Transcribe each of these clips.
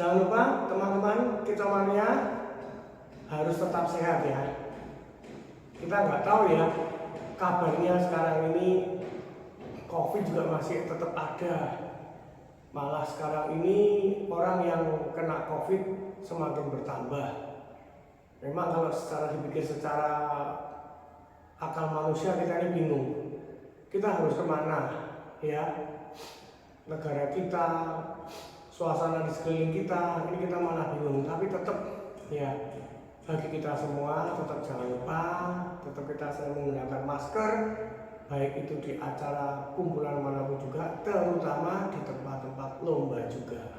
Jangan lupa teman-teman Kicomania harus tetap sehat ya. Kita nggak tahu ya kabarnya sekarang ini COVID juga masih tetap ada. Malah sekarang ini orang yang kena COVID semakin bertambah. Memang kalau secara dipikir secara akal manusia kita ini bingung. Kita harus kemana ya? Negara kita, suasana di sekeliling kita, ini kita malah bingung. Tapi tetap ya bagi kita semua tetap jangan lupa, tetap kita selalu menggunakan masker, baik itu di acara kumpulan manapun juga, terutama di tempat-tempat lomba juga.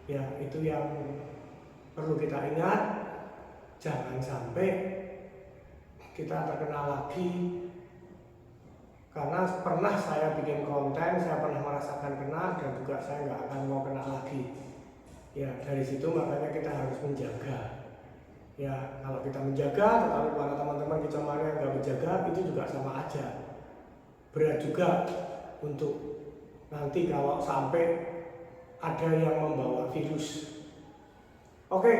Ya itu yang perlu kita ingat, jangan sampai kita terkena lagi. Karena pernah saya bikin konten, saya pernah merasakan kena dan juga saya nggak akan mau kena lagi. Ya dari situ makanya kita harus menjaga. Ya kalau kita menjaga, tetapi para teman-teman Kicomania nggak menjaga, itu juga sama aja. Berat juga untuk nanti kalau sampai ada yang membawa virus. Oke,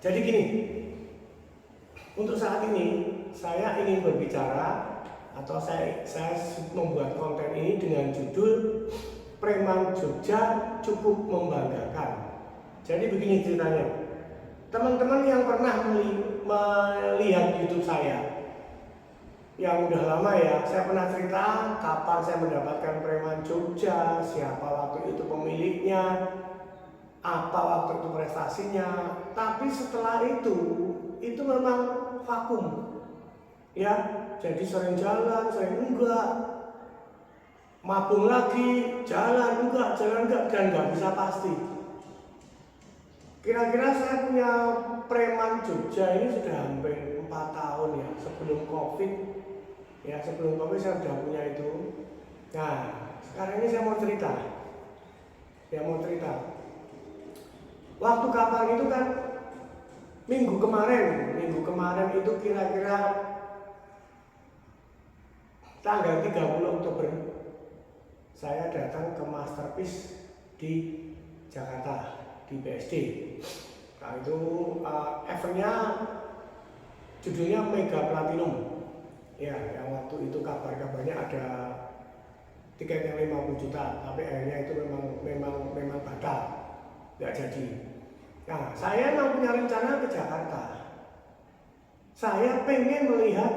jadi gini, untuk saat ini saya ingin berbicara atau saya membuat konten ini dengan judul Preman Jogja Cukup Membanggakan. Jadi begini ceritanya, teman-teman yang pernah melihat YouTube saya yang udah lama ya, saya pernah cerita kapan saya mendapatkan Preman Jogja, siapa waktu itu pemiliknya, apa waktu itu prestasinya. Tapi setelah itu memang vakum ya. Jadi sering jalan, sering enggak, mabung lagi, jalan enggak, dan nggak bisa pasti. Kira-kira saya punya Preman Jogja ini sudah hampir 4 tahun ya, sebelum COVID. Ya sebelum COVID saya sudah punya itu. Nah sekarang ini saya mau cerita. Waktu kapan itu kan minggu kemarin itu kira-kira tanggal 30 Oktober saya datang ke Masterpiece di Jakarta, di BSD. Nah itu eventnya judulnya Mega Platinum. Ya, yang waktu itu kabarnya ada tiket yang 50 juta, tapi akhirnya itu memang batal, nggak jadi. Nah, saya memang punya rencana ke Jakarta. Saya pengen melihat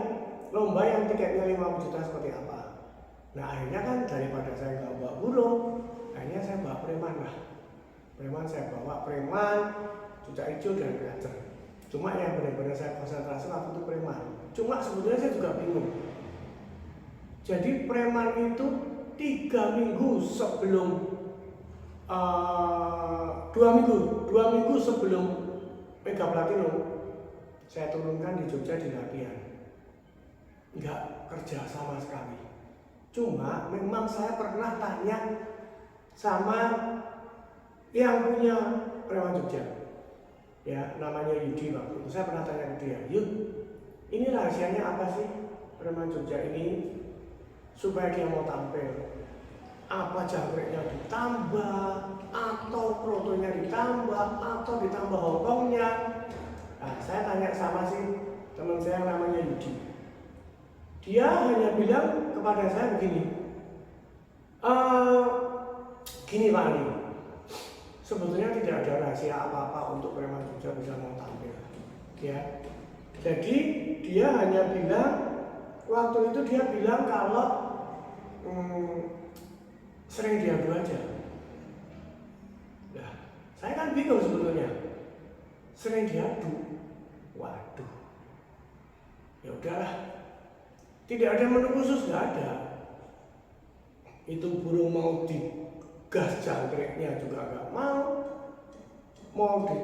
lomba yang tiketnya 50 juta seperti apa. Nah akhirnya kan daripada saya nggak bawa burung, akhirnya saya bawa preman lah. Saya bawa preman, cucak hijau dan kacer. Cuma yang benar-benar saya konsentrasi waktu itu preman. Cuma sebetulnya saya juga bingung. Jadi preman itu 3 minggu sebelum 2 minggu sebelum Mega Platinum saya turunkan di Jogja di latihan. Nggak kerja sama sekali. Cuma memang saya pernah tanya sama yang punya Preman Jogja, ya namanya Yudi waktu itu. Saya pernah tanya ke dia, Yud, ini rahasianya apa sih Preman Jogja ini supaya dia mau tampil? Apa jangkriknya ditambah, atau protonya ditambah, atau ditambah hongkongnya? Nah, saya tanya sama teman saya yang namanya Yudi. Dia hanya bilang kepada saya begini, gini Pak Ali, sebetulnya tidak ada rahasia apa-apa untuk Preman Jogja bisa mau tampil. Ya, jadi dia hanya bilang, waktu itu dia bilang kalau sering diadu aja. Nah, saya kan bingung sebetulnya, sering diadu, waduh, ya udahlah. Tidak ada menu khusus, nggak ada. Itu burung mau digas jangkriknya juga nggak mau di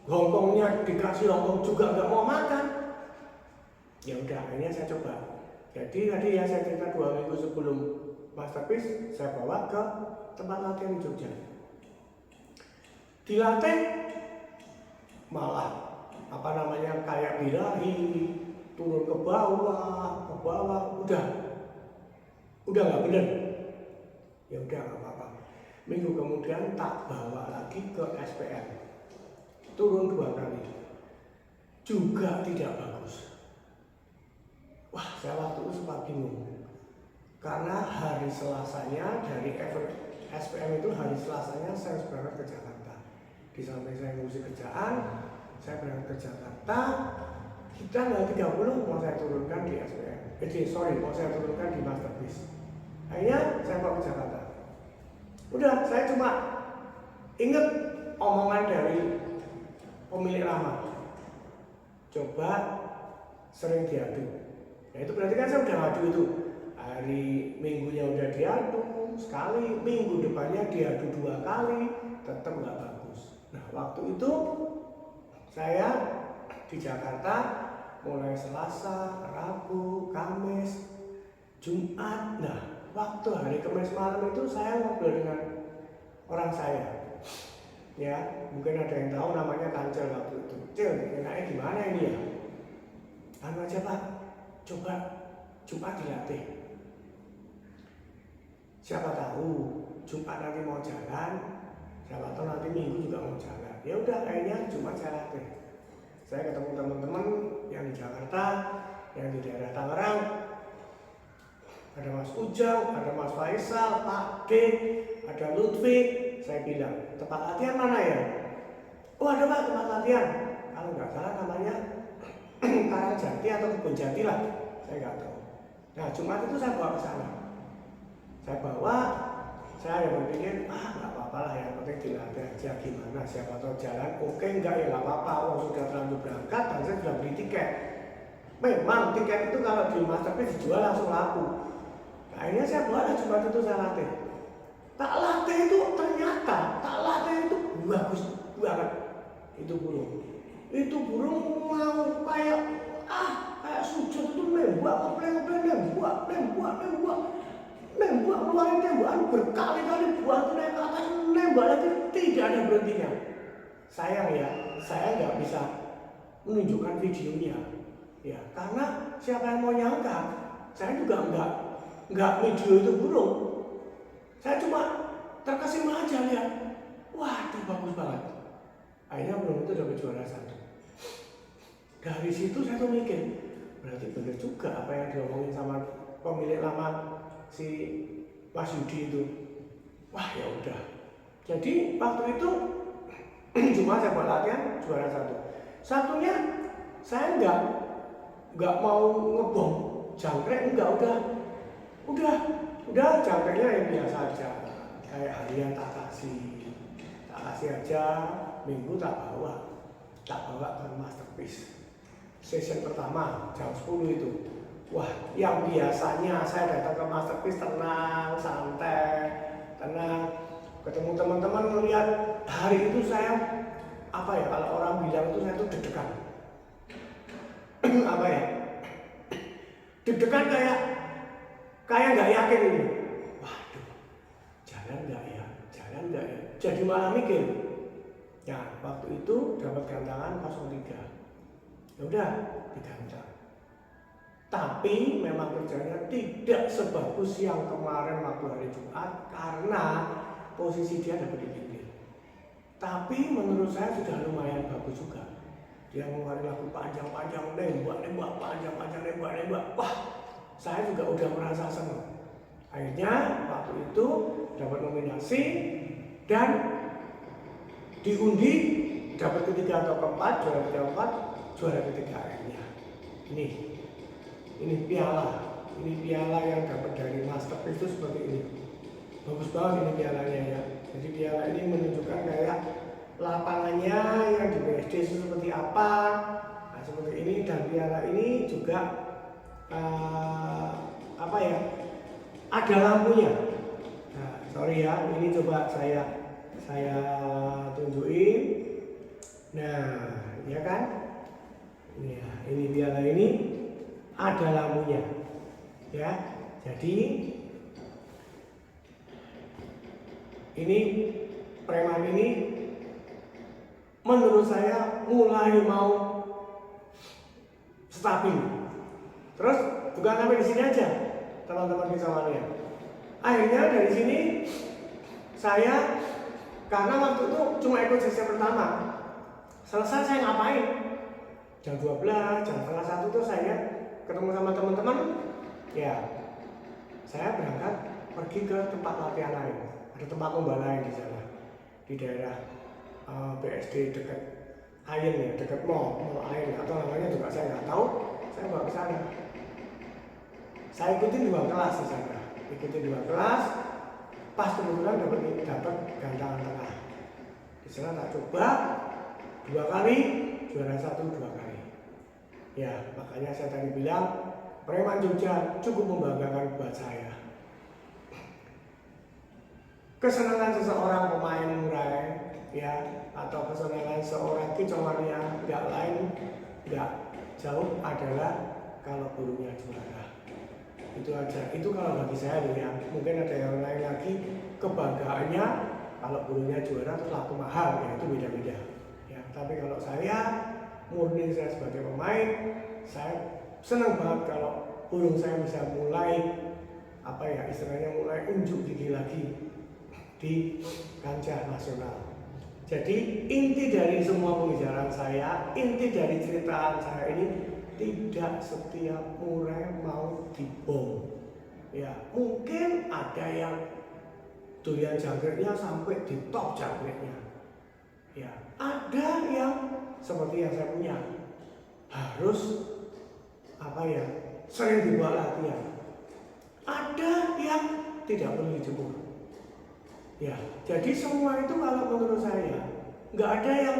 hongkongnya dikasih hongkong juga nggak mau makan. Ya udah, akhirnya saya coba. Jadi tadi ya saya cerita 2 minggu sebelum Masterpiece saya bawa ke tempat latihan di Jogja. Dilatih malah kayak birahi, turun ke bawah, udah nggak bener. Ya udah nggak apa-apa. Minggu kemudian tak bawa lagi ke SPM, turun 2 kali, juga tidak bagus. Wah, saya waktu itu sempat bingung, karena hari Selasanya dari SPM itu hari Selasanya saya berangkat ke Jakarta. Di samping saya ngurusi kerjaan, saya berangkat ke Jakarta. Kita tanggal 30 mau saya turunkan di SPM. Mau saya turunkan di Masterpiece. Akhirnya saya bawa ke Jakarta. Udah, saya cuma inget omongan dari pemilik lama. Coba sering diadu. Ya itu berarti kan saya udah ngadu itu. Hari Minggunya udah diadu sekali, minggu depannya diadu 2 kali, tetap nggak bagus. Nah, waktu itu saya di Jakarta mulai Selasa, Rabu, Kamis, Jumat. Nah, waktu hari Kamis malam itu saya ngobrol dengan orang saya. Ya, mungkin ada yang tahu namanya Kancil waktu itu. Cil, enaknya gimana ini ya? Anu aja Pak, coba Jumat dilatih. Siapa tahu Jumat nanti mau jalan, siapa tahu nanti Minggu juga mau jalan. Ya udah, akhirnya Jumat saya latih. Saya ketemu teman-teman yang di Jakarta, yang di daerah Tangerang. Ada Mas Ujang, ada Mas Faisal, Pak D, ada Lutfi. Saya bilang, tempat latihan mana ya? Oh ada Pak, tempat latihan. Kalau nggak salah namanya Karangjati atau Kebun Jati lah, saya nggak tahu. Nah, Jumat itu saya bawa ke sana. Saya berpikir, nggak apa-apa lah, yang penting dilatih aja gimana, siapa tahu jalan, oke enggak ya nggak apa-apa, sudah terlanjur berangkat dan saya sudah beli tiket. Memang tiket itu kalau di Masterpiece dijual langsung laku. Nah, akhirnya saya bawa Jumat itu saya latih. Tak latih itu ternyata, bagus banget. Itu burung mau kayak sujud itu nembak keluarin tembakan berkali-kali, buat naik ke atas, nembak lagi, tidak ada berhentinya. Sayang ya, saya nggak bisa menunjukkan videonya, ya karena siapa yang mau nyangka, saya juga nggak video itu burung. Saya cuma terkesima aja lihat, wah itu bagus banget. Akhirnya burung itu dapat juara 1. Dari situ saya tuh mikir, berarti benar juga apa yang diomongin sama pemilik lama si Mas Yudi itu. Wah ya udah. Jadi waktu itu cuma saya buat latihan juara 1. Satunya saya nggak mau ngebom jangkrik, udah jangkriknya yang biasa aja, kayak harian tak kasih aja, Minggu tak bawa ke Masterpiece. Session pertama jam 10 itu. Wah, yang biasanya saya datang ke Masterpiece tenang, santai, ketemu teman-teman, melihat hari itu saya kalau orang bilang itu saya tuh deg-degan. Deg-degan kayak nggak yakin ini. Waduh, jalan nggak ya? Jadi malah mikir. Ya, waktu itu dapat gantangan 03. Ya udah, digantang. Tapi memang kerjanya tidak sebagus yang kemarin waktu hari Jumat karena posisi dia dapat di pinggir. Tapi menurut saya sudah lumayan bagus juga. Dia mengeluarkan lagu panjang-panjang, nembak, panjang-panjang, nembak. Wah, saya juga udah merasa senang. Akhirnya waktu itu dapat nominasi dan diundi dapat ketiga atau keempat, juara ketiga akhirnya. Ini piala yang dapat dari Masterpiece itu seperti ini. Bagus banget ini pialanya ya. Jadi piala ini menunjukkan kayak lapangannya yang di BSD itu seperti apa. Nah, seperti ini, dan piala ini juga ada lampunya. Nah, sorry ya, ini coba saya tunjukin. Nah, ya kan? Ini piala ini ada lampunya. Ya. Jadi ini preman ini menurut saya mulai mau stabil. Terus bukan sampai di sini aja, teman-teman bisa mania. Akhirnya dari sini saya karena waktu itu cuma ikut sesi pertama. Selesai saya ngapain? Jam 12, jam setengah 1 tuh saya ketemu sama teman-teman. Ya, saya berangkat pergi ke tempat latihan lain. Ada tempat lomba lain di sana, di daerah BSD dekat Ayen ya, dekat mall Ayen atau namanya juga saya nggak tahu. Saya bawa ke sana. Saya ikutin 2 kelas di sana. Ikutin 2 kelas. Pas kebetulan dapat gantangan tengah. Di sana tak coba 2 kali, juara 1 2 kali. Ya, makanya saya tadi bilang Preman Jogja cukup membanggakan buat saya. Kesenangan seseorang pemain murai, ya, atau kesenangan seorang kicomania nggak lain, nggak jauh adalah kalau gurunya juara. Itu aja. Itu kalau bagi saya ya. Mungkin ada yang lain lagi kebanggaannya kalau gurunya juara terus laku mahal, ya itu beda-beda. Ya, tapi kalau saya murni saya sebagai pemain, saya senang banget kalau burung saya bisa mulai apa ya istilahnya mulai unjuk gigi lagi di kancah nasional. Jadi inti dari semua pembicaraan saya, inti dari cerita saya ini tidak setiap murai mau dibom. Ya, mungkin ada yang doyan jangkriknya sampai di top jangkriknya. Ya, ada yang seperti yang saya punya harus apa ya sering dibawa latihan. Ada yang tidak perlu dijemur. Ya, jadi semua itu kalau menurut saya nggak ada yang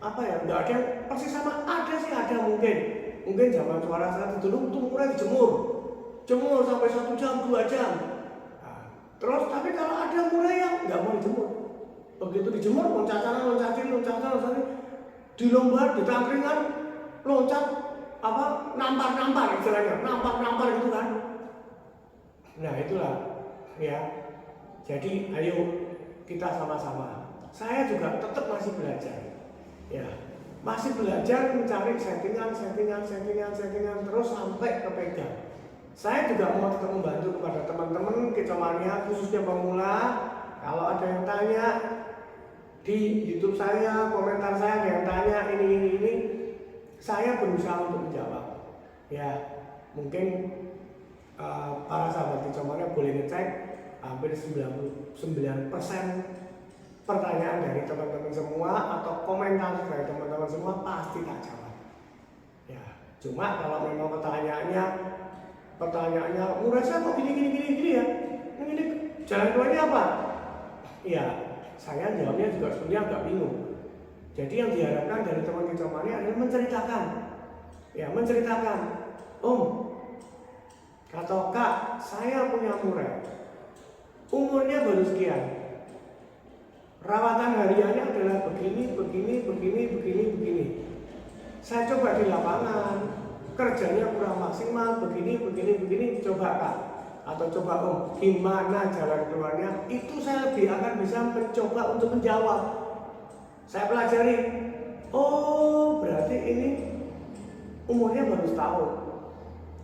apa ya, nggak ada yang persis sama. Ada sih, ada mungkin zaman suara saat itu dulu tuh mulai jemur sampai 1 jam 2 jam. Nah, terus tapi kalau ada mulai yang nggak mau dijemur, begitu dijemur loncatin di lomba di tangkringan loncat apa nampar istilahnya nampar gitu kan. Nah itulah ya. Jadi ayo kita sama-sama. Saya juga tetap masih belajar. Ya, masih belajar mencari settingan terus sampai kepegang. Saya juga mau tetap membantu kepada teman-teman kicomania khususnya pemula. Kalau ada yang tanya di YouTube saya, komentar saya ada yang tanya ini, saya berusaha untuk menjawab. Ya, mungkin para sahabat kicomania boleh ngecek. Hampir 99% pertanyaan dari teman-teman semua atau komentar dari teman-teman semua pasti tak jawab. Ya, cuma kalau memang pertanyaannya mudah saya kok gini ya, ini jalan keluarnya apa? Ya, saya jawabnya juga sebenarnya agak bingung. Jadi yang diharapkan dari teman kicomania adalah menceritakan, Om, kata Kak, saya punya murai. Umurnya baru sekian. Rawatan hariannya adalah begini. Saya coba di lapangan, kerjanya kurang maksimal, begini. Coba Kak, atau coba Om, gimana jalan keluarnya? Itu saya lebih akan bisa mencoba untuk menjawab. Saya pelajari. Oh, berarti ini umurnya baru setahun.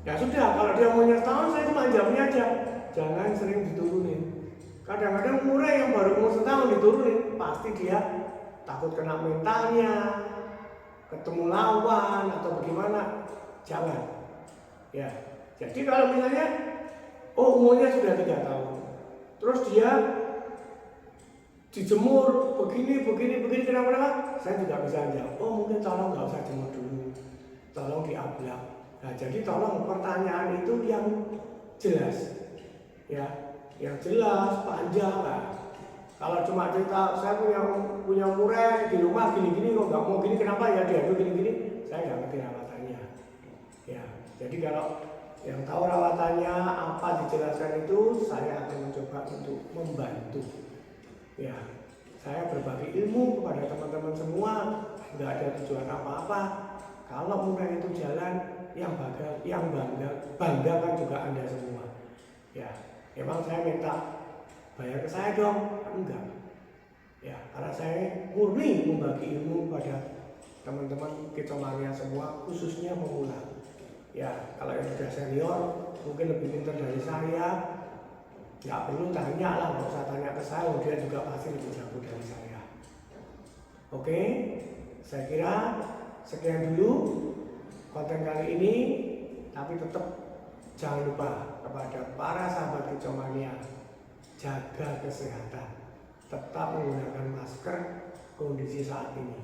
Ya sudah, kalau dia umurnya setahun, saya cuma jawabnya aja. Jangan sering diturunin. Kadang-kadang murai yang baru umur setahun diturunin, pasti dia takut kena mentalnya, ketemu lawan atau bagaimana. Jangan. Ya. Jadi kalau misalnya umurnya sudah 3 tahun, terus dia dijemur begini kenapa? Saya juga bisa jawab. Oh, mungkin tolong nggak usah jemur dulu, tolong diablak. Nah, jadi tolong pertanyaan itu yang jelas. Ya, yang jelas, panjang lah. Kalau cuma cerita saya punya murai di rumah gini kok nggak mau gini, kenapa ya diadu gini, saya nggak ngerti rawatannya. Ya, jadi kalau yang tahu rawatannya apa dijelaskan itu, saya akan mencoba untuk membantu. Ya, saya berbagi ilmu kepada teman-teman semua, nggak ada tujuan apa-apa. Kalau murai itu jalan, yang banggakan juga Anda semua. Ya. Emang saya minta bayar ke saya dong? Enggak. Ya, karena saya murni membagi ilmu pada teman-teman kicomania semua, khususnya pemula. Ya, kalau yang sudah senior mungkin lebih pintar dari saya, Nggak perlu tanya lah, nggak usah tanya ke saya, dia juga pasti lebih jago dari saya. Oke, saya kira sekian dulu konten kali ini, tapi tetap jangan lupa kepada para sahabat Kicomania, jaga kesehatan, tetap menggunakan masker kondisi saat ini.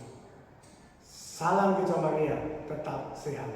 Salam Kicomania, tetap sehat.